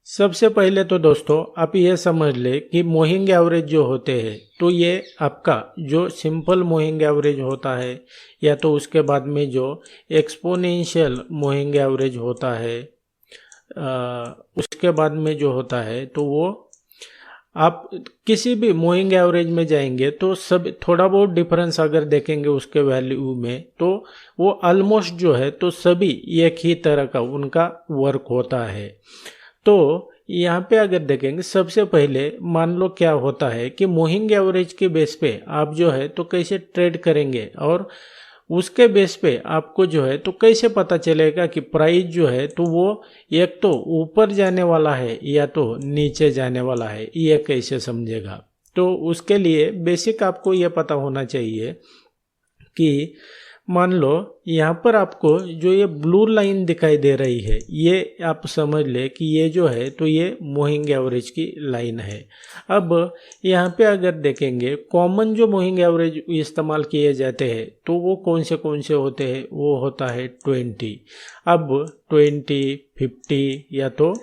सबसे पहले तो दोस्तों आप ये समझ ले कि मूविंग एवरेज जो होते हैं तो ये आपका जो सिंपल मूविंग एवरेज होता है या तो उसके बाद में जो एक्सपोनेंशियल मूविंग एवरेज होता है उसके बाद में जो होता है तो वो आप किसी भी मूविंग एवरेज में जाएंगे तो सब थोड़ा बहुत डिफरेंस अगर देखेंगे उसके वैल्यू में तो वो ऑलमोस्ट जो है तो सभी एक ही तरह का उनका वर्क होता है। तो यहाँ पे अगर देखेंगे सबसे पहले मान लो क्या होता है कि मूविंग एवरेज के बेस पे आप जो है तो कैसे ट्रेड करेंगे और उसके बेस पे आपको जो है तो कैसे पता चलेगा कि प्राइस जो है तो वो एक तो ऊपर जाने वाला है या तो नीचे जाने वाला है, ये कैसे समझेगा। तो उसके लिए बेसिक आपको ये पता होना चाहिए कि मान लो यहाँ पर आपको जो ये ब्लू लाइन दिखाई दे रही है ये आप समझ ले कि ये जो है तो ये मूविंग एवरेज की लाइन है। अब यहाँ पे अगर देखेंगे कॉमन जो मूविंग एवरेज इस्तेमाल किए जाते हैं तो वो कौन से होते हैं, वो होता है 20। अब 20, 50 या तो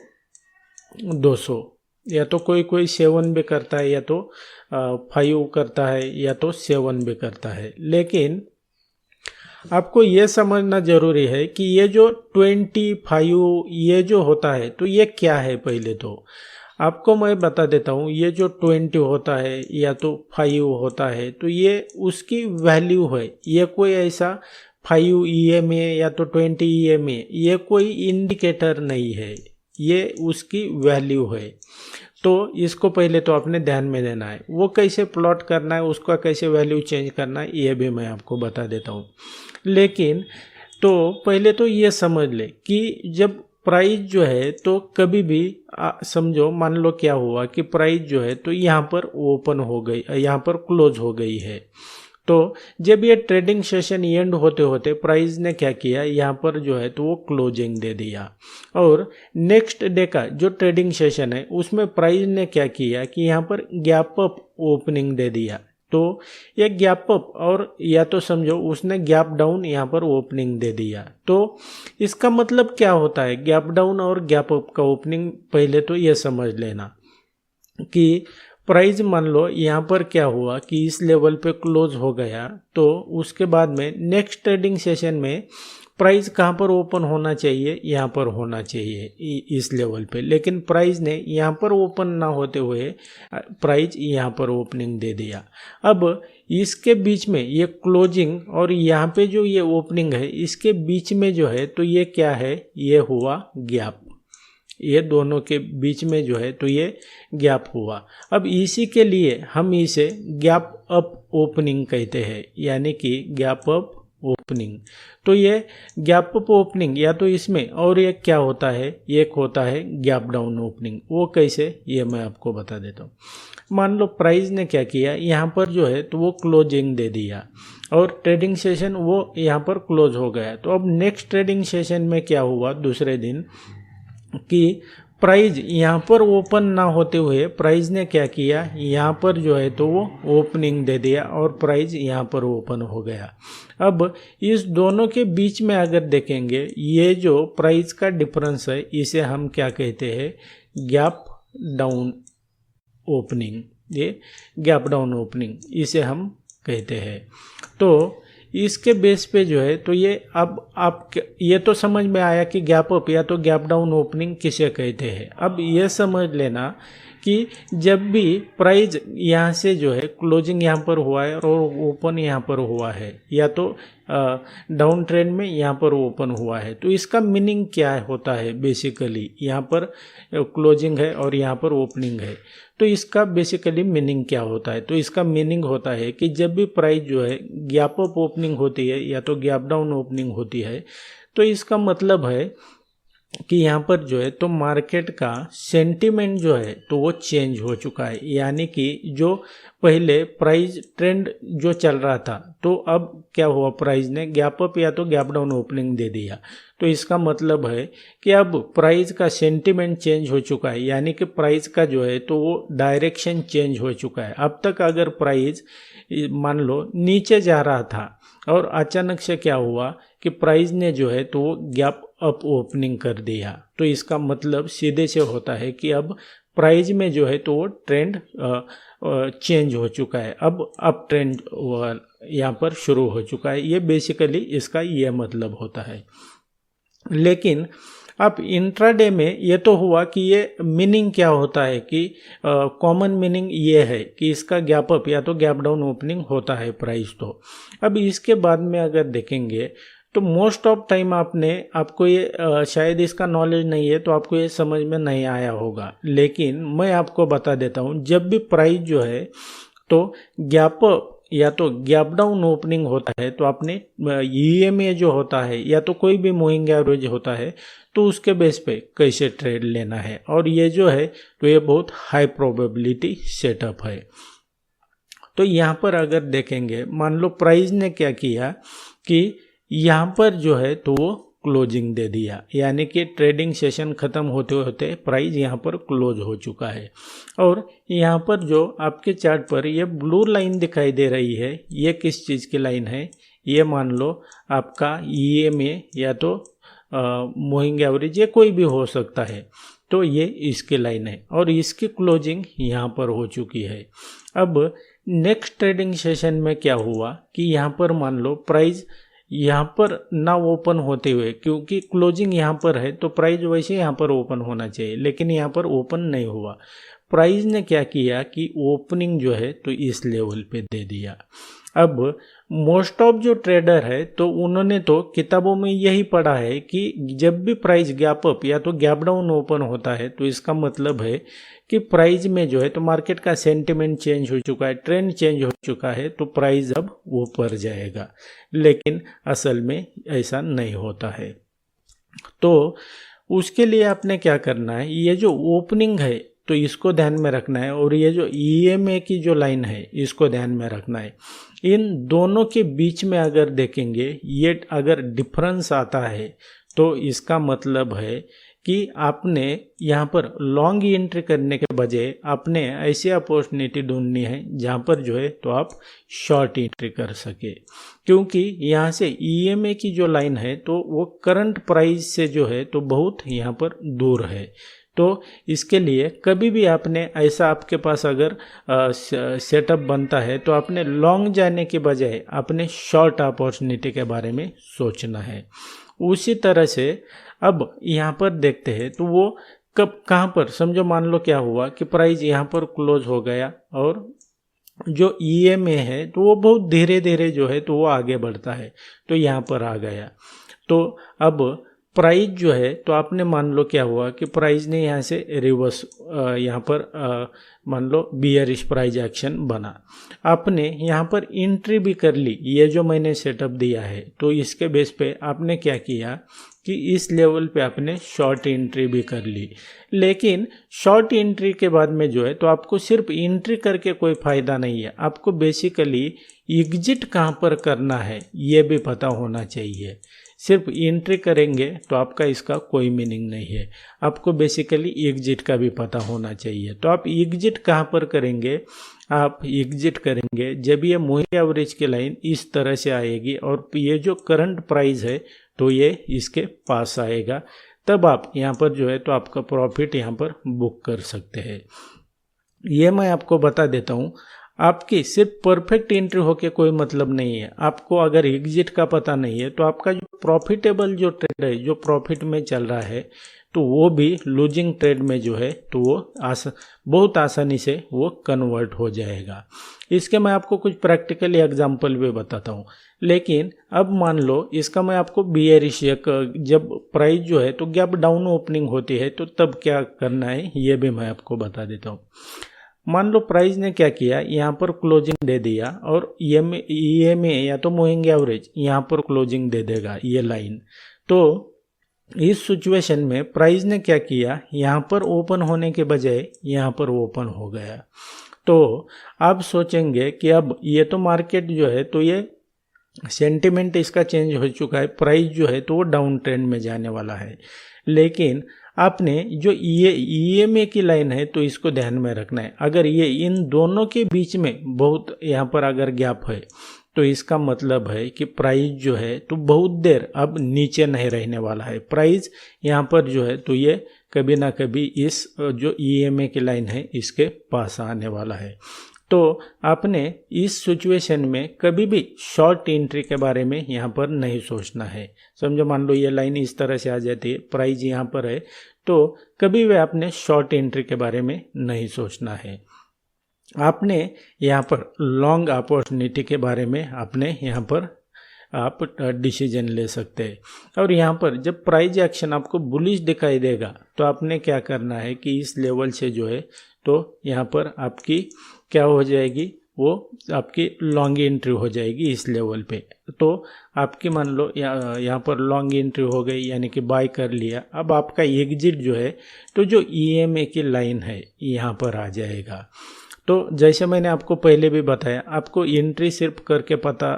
200 या तो कोई 7 भी करता है या तो 5 करता है या तो 7 भी करता है। लेकिन आपको ये समझना जरूरी है कि ये जो 25 ये जो होता है तो ये क्या है। पहले तो आपको मैं बता देता हूँ, ये जो 20 होता है या तो 5 होता है तो ये उसकी वैल्यू है। ये कोई ऐसा 5 EMA या तो 20 EMA ये कोई इंडिकेटर नहीं है, ये उसकी वैल्यू है। तो इसको पहले तो आपने ध्यान में देना है। वो कैसे प्लॉट करना है, उसका कैसे वैल्यू चेंज करना है, ये भी मैं आपको बता देता हूँ। लेकिन तो पहले तो ये समझ ले कि जब प्राइस जो है तो कभी भी समझो मान लो क्या हुआ कि प्राइस जो है तो यहाँ पर ओपन हो गई, यहाँ पर क्लोज हो गई है। तो जब ये ट्रेडिंग सेशन एंड होते होते प्राइस ने क्या किया, यहाँ पर जो है तो वो क्लोजिंग दे दिया और नेक्स्ट डे का जो ट्रेडिंग सेशन है उसमें प्राइस ने क्या किया कि यहाँ पर गैप अप ओपनिंग दे दिया। तो ये गैप अप और या तो समझो उसने गैप डाउन यहाँ पर ओपनिंग दे दिया। तो इसका मतलब क्या होता है, गैप डाउन और गैप अप का ओपनिंग पहले तो ये समझ लेना कि प्राइस मान लो यहाँ पर क्या हुआ कि इस लेवल पे क्लोज हो गया तो उसके बाद में नेक्स्ट ट्रेडिंग सेशन में प्राइस कहाँ पर ओपन होना चाहिए, यहाँ पर होना चाहिए इस लेवल पे। लेकिन प्राइस ने यहाँ पर ओपन ना होते हुए प्राइस यहाँ पर ओपनिंग दे दिया। अब इसके बीच में ये क्लोजिंग और यहाँ पे जो ये ओपनिंग है इसके बीच में जो है तो ये क्या है, ये हुआ गैप। ये दोनों के बीच में जो है तो ये गैप हुआ। अब इसी के लिए हम इसे गैप अप ओपनिंग कहते हैं, यानी कि गैप अप ओपनिंग। तो ये गैप अप ओपनिंग या तो इसमें और एक क्या होता है, एक होता है गैप डाउन ओपनिंग। वो कैसे, ये मैं आपको बता देता हूँ। मान लो प्राइस ने क्या किया, यहाँ पर जो है तो वो क्लोजिंग दे दिया और ट्रेडिंग सेशन वो यहाँ पर क्लोज हो गया। तो अब नेक्स्ट ट्रेडिंग सेशन में क्या हुआ दूसरे दिन कि प्राइस यहाँ पर ओपन ना होते हुए प्राइस ने क्या किया, यहाँ पर जो है तो वो ओपनिंग दे दिया और प्राइस यहाँ पर ओपन हो गया। अब इस दोनों के बीच में अगर देखेंगे ये जो प्राइस का डिफरेंस है इसे हम क्या कहते हैं, गैप डाउन ओपनिंग। ये गैप डाउन ओपनिंग इसे हम कहते हैं। तो इसके बेस पे जो है तो ये अब आप ये तो समझ में आया कि गैप अप या तो गैप डाउन ओपनिंग किसे कहते हैं। अब ये समझ लेना कि जब भी प्राइस यहाँ से जो है क्लोजिंग यहाँ पर हुआ है और ओपन यहाँ पर हुआ है या तो डाउन ट्रेंड में यहाँ पर ओपन हुआ है तो इसका मीनिंग क्या होता है, बेसिकली यहाँ पर क्लोजिंग है और यहाँ पर ओपनिंग है। तो इसका बेसिकली मीनिंग क्या होता है, तो इसका मीनिंग होता है कि जब भी प्राइस जो है गैप अप ओपनिंग होती है या तो गैप डाउन ओपनिंग होती है तो इसका मतलब है कि यहाँ पर जो है तो मार्केट का सेंटीमेंट जो है तो वो चेंज हो चुका है। यानी कि जो पहले प्राइस ट्रेंड जो चल रहा था तो अब क्या हुआ, प्राइस ने गैप अप या तो गैप डाउन ओपनिंग दे दिया। तो इसका मतलब है कि अब प्राइस का सेंटीमेंट चेंज हो चुका है, यानी कि प्राइस का जो है तो वो डायरेक्शन चेंज हो चुका है। अब तक अगर प्राइस मान लो नीचे जा रहा था और अचानक से क्या हुआ कि प्राइस ने जो है तो वो गैप अप ओपनिंग कर दिया, तो इसका मतलब सीधे से होता है कि अब प्राइस में जो है तो वो ट्रेंड चेंज हो चुका है, अब अप ट्रेंड यहाँ पर शुरू हो चुका है। ये बेसिकली इसका ये मतलब होता है। लेकिन अब इंट्राडे में ये तो हुआ कि ये मीनिंग क्या होता है कि कॉमन मीनिंग ये है कि इसका गैप अप या तो गैप डाउन ओपनिंग होता है प्राइस। तो अब इसके बाद में अगर देखेंगे तो मोस्ट ऑफ टाइम आपको ये शायद इसका नॉलेज नहीं है तो आपको ये समझ में नहीं आया होगा, लेकिन मैं आपको बता देता हूँ, जब भी प्राइस जो है तो गैप अप या तो गैप डाउन ओपनिंग होता है तो आपने ईएमए जो होता है या तो कोई भी मूविंग एवरेज होता है तो उसके बेस पे कैसे ट्रेड लेना है, और ये जो है तो ये बहुत हाई प्रोबेबिलिटी सेटअप है। तो यहाँ पर अगर देखेंगे, मान लो प्राइस ने क्या किया कि यहाँ पर जो है तो वो क्लोजिंग दे दिया, यानी कि ट्रेडिंग सेशन खत्म होते होते प्राइस यहाँ पर क्लोज हो चुका है। और यहाँ पर जो आपके चार्ट पर ये ब्लू लाइन दिखाई दे रही है, ये किस चीज़ की लाइन है? ये मान लो आपका ईएमए या तो मूविंग एवरेज, ये कोई भी हो सकता है, तो ये इसकी लाइन है और इसकी क्लोजिंग यहाँ पर हो चुकी है। अब नेक्स्ट ट्रेडिंग सेशन में क्या हुआ कि यहाँ पर मान लो प्राइस यहाँ पर ना ओपन होते हुए, क्योंकि क्लोजिंग यहाँ पर है तो प्राइस वैसे यहाँ पर ओपन होना चाहिए, लेकिन यहाँ पर ओपन नहीं हुआ। प्राइस ने क्या किया कि ओपनिंग जो है तो इस लेवल पे दे दिया। अब मोस्ट ऑफ जो ट्रेडर है तो उन्होंने तो किताबों में यही पढ़ा है कि जब भी प्राइस गैप अप या तो गैप डाउन ओपन होता है तो इसका मतलब है कि प्राइस में जो है तो मार्केट का सेंटिमेंट चेंज हो चुका है, ट्रेंड चेंज हो चुका है, तो प्राइस अब ऊपर जाएगा। लेकिन असल में ऐसा नहीं होता है। तो उसके लिए आपने क्या करना है, ये जो ओपनिंग है तो इसको ध्यान में रखना है, और ये जो ईएमए की जो लाइन है इसको ध्यान में रखना है। इन दोनों के बीच में अगर देखेंगे, ये अगर डिफरेंस आता है तो इसका मतलब है कि आपने यहाँ पर लॉन्ग एंट्री करने के बजाय आपने ऐसी अपॉर्चुनिटी ढूंढनी है जहाँ पर जो है तो आप शॉर्ट एंट्री कर सके, क्योंकि यहाँ से ईएमए की जो लाइन है तो वो करंट प्राइस से जो है तो बहुत यहाँ पर दूर है। तो इसके लिए कभी भी आपने ऐसा, आपके पास अगर सेटअप बनता है तो आपने लॉन्ग जाने के बजाय आपने शॉर्ट अपॉर्चुनिटी के बारे में सोचना है। उसी तरह से अब यहाँ पर देखते हैं तो वो कब कहाँ पर, समझो मान लो क्या हुआ कि प्राइस यहाँ पर क्लोज हो गया और जो ईएमए है तो वो बहुत धीरे धीरे जो है तो वो आगे बढ़ता है, तो यहाँ पर आ गया। तो अब प्राइस जो है तो आपने मान लो क्या हुआ कि प्राइस ने यहाँ से रिवर्स यहाँ पर मान लो बियरिश प्राइस एक्शन बना, आपने यहाँ पर एंट्री भी कर ली। ये जो मैंने सेटअप दिया है तो इसके बेस पे आपने क्या किया कि इस लेवल पे आपने शॉर्ट एंट्री भी कर ली। लेकिन शॉर्ट एंट्री के बाद में जो है तो आपको सिर्फ एंट्री करके कोई फ़ायदा नहीं है, आपको बेसिकली एग्जिट कहाँ पर करना है ये भी पता होना चाहिए। सिर्फ एंट्री करेंगे तो आपका इसका कोई मीनिंग नहीं है, आपको बेसिकली एग्जिट का भी पता होना चाहिए। तो आप एग्जिट कहाँ पर करेंगे? आप एग्जिट करेंगे जब ये मूविंग एवरेज की लाइन इस तरह से आएगी और ये जो करंट प्राइस है तो ये इसके पास आएगा, तब आप यहाँ पर जो है तो आपका प्रॉफिट यहाँ पर बुक कर सकते हैं। ये मैं आपको बता देता हूँ, आपकी सिर्फ परफेक्ट एंट्री होके कोई मतलब नहीं है। आपको अगर एग्जिट का पता नहीं है तो आपका जो प्रॉफिटेबल जो ट्रेड है, जो प्रॉफिट में चल रहा है, तो वो भी लूजिंग ट्रेड में जो है तो वो बहुत आसानी से वो कन्वर्ट हो जाएगा। इसके मैं आपको कुछ प्रैक्टिकल एग्जांपल भी बताता हूँ। लेकिन अब मान लो इसका मैं आपको बियरिश, जब प्राइस जो है तो गैप डाउन ओपनिंग होती है तो तब क्या करना है ये भी मैं आपको बता देता हूँ। मान लो प्राइस ने क्या किया, यहाँ पर क्लोजिंग दे दिया और ईएमए या तो मूविंग एवरेज यहाँ पर क्लोजिंग दे देगा ये लाइन। तो इस सिचुएशन में प्राइस ने क्या किया, यहाँ पर ओपन होने के बजाय यहाँ पर ओपन हो गया। तो आप सोचेंगे कि अब ये तो मार्केट जो है तो ये सेंटिमेंट इसका चेंज हो चुका है, प्राइस जो है तो वो डाउन ट्रेंड में जाने वाला है। लेकिन आपने जो ईएमए की लाइन है तो इसको ध्यान में रखना है। अगर ये इन दोनों के बीच में बहुत यहाँ पर अगर गैप है तो इसका मतलब है कि प्राइस जो है तो बहुत देर अब नीचे नहीं रहने वाला है। प्राइस यहाँ पर जो है तो ये कभी ना कभी इस जो EMA की लाइन है इसके पास आने वाला है। तो आपने इस सिचुएशन में कभी भी शॉर्ट एंट्री के बारे में यहाँ पर नहीं सोचना है। समझो मान लो ये लाइन इस तरह से आ जाती है, प्राइस यहाँ पर है, तो कभी भी आपने शॉर्ट एंट्री के बारे में नहीं सोचना है। आपने यहाँ पर लॉन्ग अपॉर्चुनिटी के बारे में आपने यहाँ पर आप डिसीजन ले सकते हैं। और यहाँ पर जब प्राइस एक्शन आपको बुलिश दिखाई देगा तो आपने क्या करना है कि इस लेवल से जो है तो यहाँ पर आपकी क्या हो जाएगी, वो आपकी लॉन्ग एंट्री हो जाएगी इस लेवल पे। तो आपकी मान लो यहाँ पर लॉन्ग एंट्री हो गई यानी कि बाय कर लिया। अब आपका एग्जिट जो है तो जो EMA की लाइन है यहाँ पर आ जाएगा। तो जैसे मैंने आपको पहले भी बताया, आपको एंट्री सिर्फ करके पता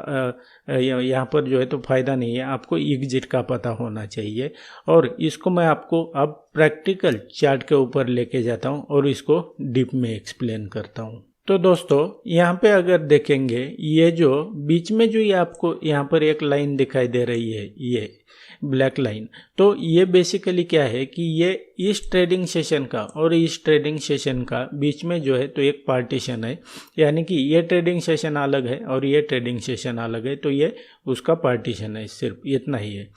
यहाँ पर जो है तो फ़ायदा नहीं है, आपको एग्जिट का पता होना चाहिए। और इसको मैं आपको अब प्रैक्टिकल चार्ट के ऊपर लेके जाता हूँ और इसको डीप में एक्सप्लेन करता हूँ। तो दोस्तों यहाँ पे अगर देखेंगे, ये जो बीच में जो ये आपको यहाँ पर एक लाइन दिखाई दे रही है, ये ब्लैक लाइन, तो ये बेसिकली क्या है कि ये इस ट्रेडिंग सेशन का और इस ट्रेडिंग सेशन का बीच में जो है तो एक पार्टीशन है, यानी कि ये ट्रेडिंग सेशन अलग है और ये ट्रेडिंग सेशन अलग है, तो ये उसका पार्टीशन है, सिर्फ इतना ही है।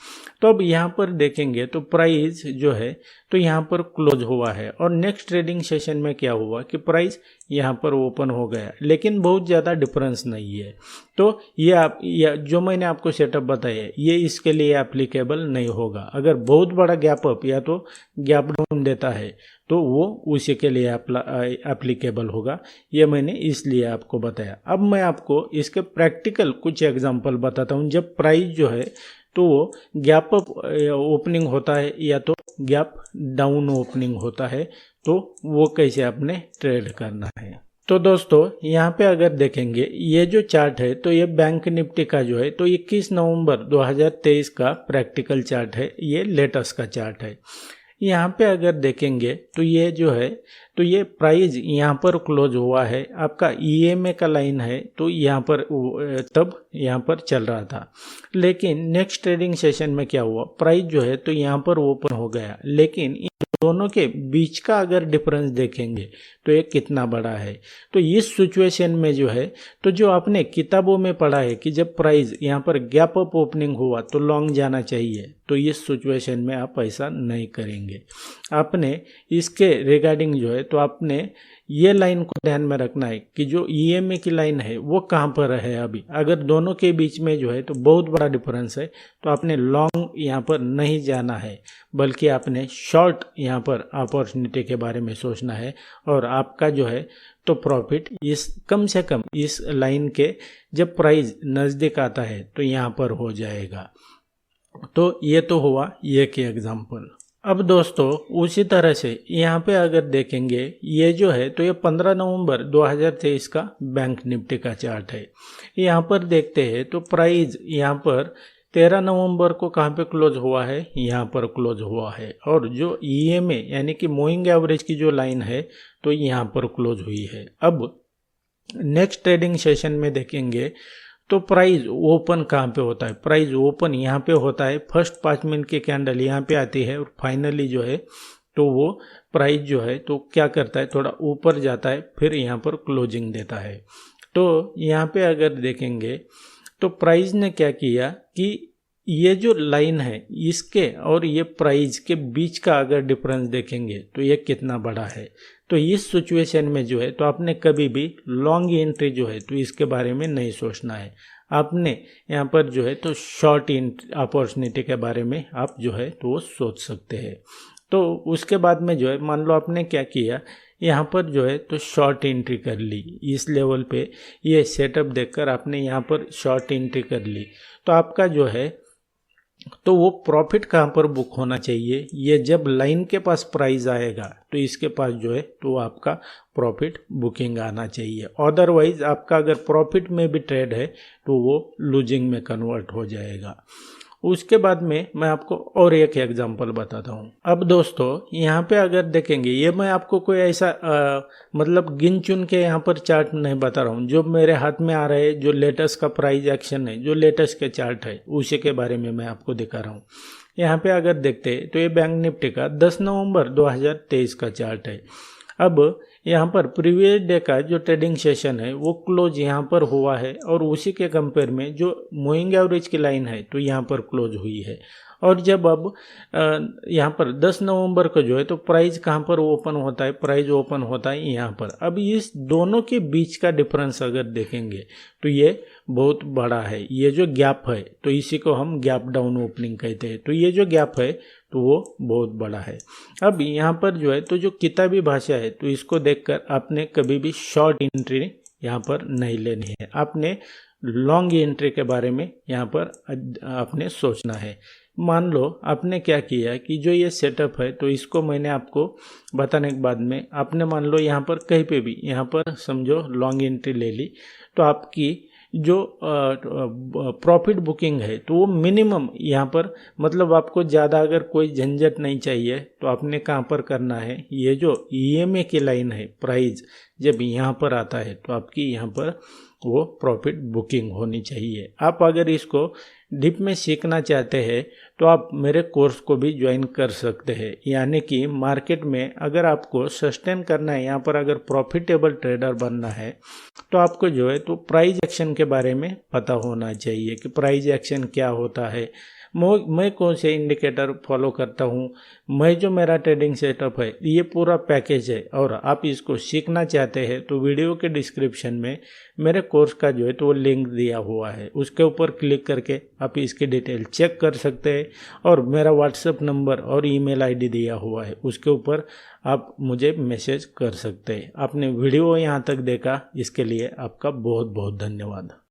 तो अब यहाँ पर देखेंगे तो प्राइस जो है तो यहाँ पर क्लोज हुआ है और नेक्स्ट ट्रेडिंग सेशन में क्या हुआ कि प्राइस यहाँ पर ओपन हो गया, लेकिन बहुत ज़्यादा डिफरेंस नहीं है। तो ये जो मैंने आपको सेटअप बताया ये इसके लिए एप्लीकेबल नहीं होगा। अगर बहुत बड़ा गैप अप या तो गैप डाउन देता है तो वो उसी के लिए एप्लीकेबल होगा। ये मैंने इसलिए आपको बताया। अब मैं आपको इसके प्रैक्टिकल कुछ एग्जांपल बताता हूँ। जब प्राइस जो है तो वो गैप अप ओपनिंग होता है या तो गैप डाउन ओपनिंग होता है, तो वो कैसे आपने ट्रेड करना है। तो दोस्तों यहाँ पे अगर देखेंगे ये जो चार्ट है तो ये बैंक निफ्टी का जो है तो 21 नवंबर 2023 का प्रैक्टिकल चार्ट है, ये लेटेस्ट का चार्ट है। यहाँ पे अगर देखेंगे तो ये जो है तो ये प्राइस यहाँ पर क्लोज हुआ है, आपका EMA का लाइन है तो यहाँ पर तब यहाँ पर चल रहा था। लेकिन नेक्स्ट ट्रेडिंग सेशन में क्या हुआ, प्राइस जो है तो यहाँ पर ओपन हो गया, लेकिन इन दोनों के बीच का अगर डिफरेंस देखेंगे तो ये कितना बड़ा है। तो इस सिचुएशन में जो है तो जो आपने किताबों में पढ़ा है कि जब प्राइस यहाँ पर गैप अप ओपनिंग हुआ तो लॉन्ग जाना चाहिए, तो इस सिचुएशन में आप ऐसा नहीं करेंगे। आपने इसके रिगार्डिंग जो है तो आपने ये लाइन को ध्यान में रखना है कि जो EMA की लाइन है वो कहाँ पर है अभी। अगर दोनों के बीच में जो है तो बहुत बड़ा डिफरेंस है तो आपने लॉन्ग यहाँ पर नहीं जाना है, बल्कि आपने शॉर्ट यहाँ पर अपॉर्चुनिटी के बारे में सोचना है। और आपका जो है तो प्रॉफिट इस कम से कम इस लाइन के जब प्राइस नज़दीक आता है तो यहाँ पर हो जाएगा। तो ये तो हुआ ये के एग्जाम्पल। अब दोस्तों उसी तरह से यहाँ पे अगर देखेंगे ये जो है तो ये 15 नवंबर 2023 का बैंक निफ्टी का चार्ट है। यहाँ पर देखते हैं तो प्राइस यहाँ पर 13 नवंबर को कहाँ पे क्लोज हुआ है, यहाँ पर क्लोज हुआ है। और जो EMA यानी कि मूविंग एवरेज की जो लाइन है तो यहाँ पर क्लोज हुई है। अब नेक्स्ट ट्रेडिंग सेशन में देखेंगे तो प्राइस ओपन कहाँ पे होता है, प्राइस ओपन यहाँ पे होता है। फर्स्ट 5 मिनट की कैंडल यहाँ पे आती है और फाइनली जो है तो वो प्राइस जो है तो क्या करता है, थोड़ा ऊपर जाता है, फिर यहाँ पर क्लोजिंग देता है। तो यहाँ पे अगर देखेंगे तो प्राइस ने क्या किया कि ये जो लाइन है इसके और ये प्राइस के बीच का अगर डिफरेंस देखेंगे तो ये कितना बड़ा है। तो इस सिचुएशन में जो है तो आपने कभी भी लॉन्ग एंट्री जो है तो इसके बारे में नहीं सोचना है। आपने यहाँ पर जो है तो शॉर्ट अपॉर्चुनिटी के बारे में आप जो है तो वो सोच सकते हैं। तो उसके बाद में जो है मान लो आपने क्या किया, यहाँ पर जो है तो शॉर्ट एंट्री कर ली, इस लेवल पे ये सेटअप देखकर आपने यहाँ पर शॉर्ट एंट्री कर ली, तो आपका जो है तो वो प्रॉफिट कहाँ पर बुक होना चाहिए, ये जब लाइन के पास प्राइस आएगा तो इसके पास जो है तो आपका प्रॉफिट बुकिंग आना चाहिए। अदरवाइज आपका अगर प्रॉफिट में भी ट्रेड है तो वो लूजिंग में कन्वर्ट हो जाएगा। उसके बाद में मैं आपको और एक एग्जांपल बताता हूँ। अब दोस्तों यहाँ पे अगर देखेंगे, ये मैं आपको कोई ऐसा मतलब गिन चुन के यहाँ पर चार्ट नहीं बता रहा हूँ, जो मेरे हाथ में आ रहा है, जो लेटेस्ट का प्राइस एक्शन है, जो लेटेस्ट के चार्ट है, उसी के बारे में मैं आपको दिखा रहा हूँ। यहाँ पे अगर देखते हैं तो ये बैंक निफ्टी का 10 नवंबर 2023 का चार्ट है। अब यहाँ पर प्रीवियस डे का जो ट्रेडिंग सेशन है वो क्लोज यहाँ पर हुआ है, और उसी के कंपेयर में जो मूविंग एवरेज की लाइन है तो यहाँ पर क्लोज हुई है। और जब अब यहाँ पर 10 नवंबर को जो है तो प्राइस कहाँ पर ओपन होता है, प्राइस ओपन होता है यहाँ पर। अब इस दोनों के बीच का डिफरेंस अगर देखेंगे तो ये बहुत बड़ा है। ये जो गैप है तो इसी को हम गैप डाउन ओपनिंग कहते हैं। तो ये जो गैप है तो वो बहुत बड़ा है। अब यहाँ पर जो है तो जो किताबी भाषा है तो इसको देखकर आपने कभी भी शॉर्ट एंट्री यहाँ पर नहीं लेनी है, आपने लॉन्ग एंट्री के बारे में यहाँ पर आपने सोचना है। मान लो आपने क्या किया कि जो ये सेटअप है तो इसको मैंने आपको बताने के बाद में आपने मान लो यहाँ पर कहीं पे भी यहाँ पर समझो लॉन्ग एंट्री ले ली, तो आपकी जो प्रॉफिट बुकिंग है तो वो मिनिमम यहाँ पर, मतलब आपको ज़्यादा अगर कोई झंझट नहीं चाहिए तो आपने कहाँ पर करना है, ये जो EMA की लाइन है प्राइस जब यहाँ पर आता है तो आपकी यहाँ पर वो प्रॉफिट बुकिंग होनी चाहिए। आप अगर इसको डीप में सीखना चाहते हैं तो आप मेरे कोर्स को भी ज्वाइन कर सकते हैं। यानी कि मार्केट में अगर आपको सस्टेन करना है, यहाँ पर अगर प्रॉफिटेबल ट्रेडर बनना है तो आपको जो है तो प्राइस एक्शन के बारे में पता होना चाहिए कि प्राइस एक्शन क्या होता है, मैं कौन से इंडिकेटर फॉलो करता हूँ, मैं जो मेरा ट्रेडिंग सेटअप है ये पूरा पैकेज है। और आप इसको सीखना चाहते हैं तो वीडियो के डिस्क्रिप्शन में मेरे कोर्स का जो है तो वो लिंक दिया हुआ है, उसके ऊपर क्लिक करके आप इसकी डिटेल चेक कर सकते हैं। और मेरा व्हाट्सएप नंबर और ईमेल आईडी दिया हुआ है, उसके ऊपर आप मुझे मैसेज कर सकते हैं। आपने वीडियो यहाँ तक देखा, इसके लिए आपका बहुत बहुत धन्यवाद।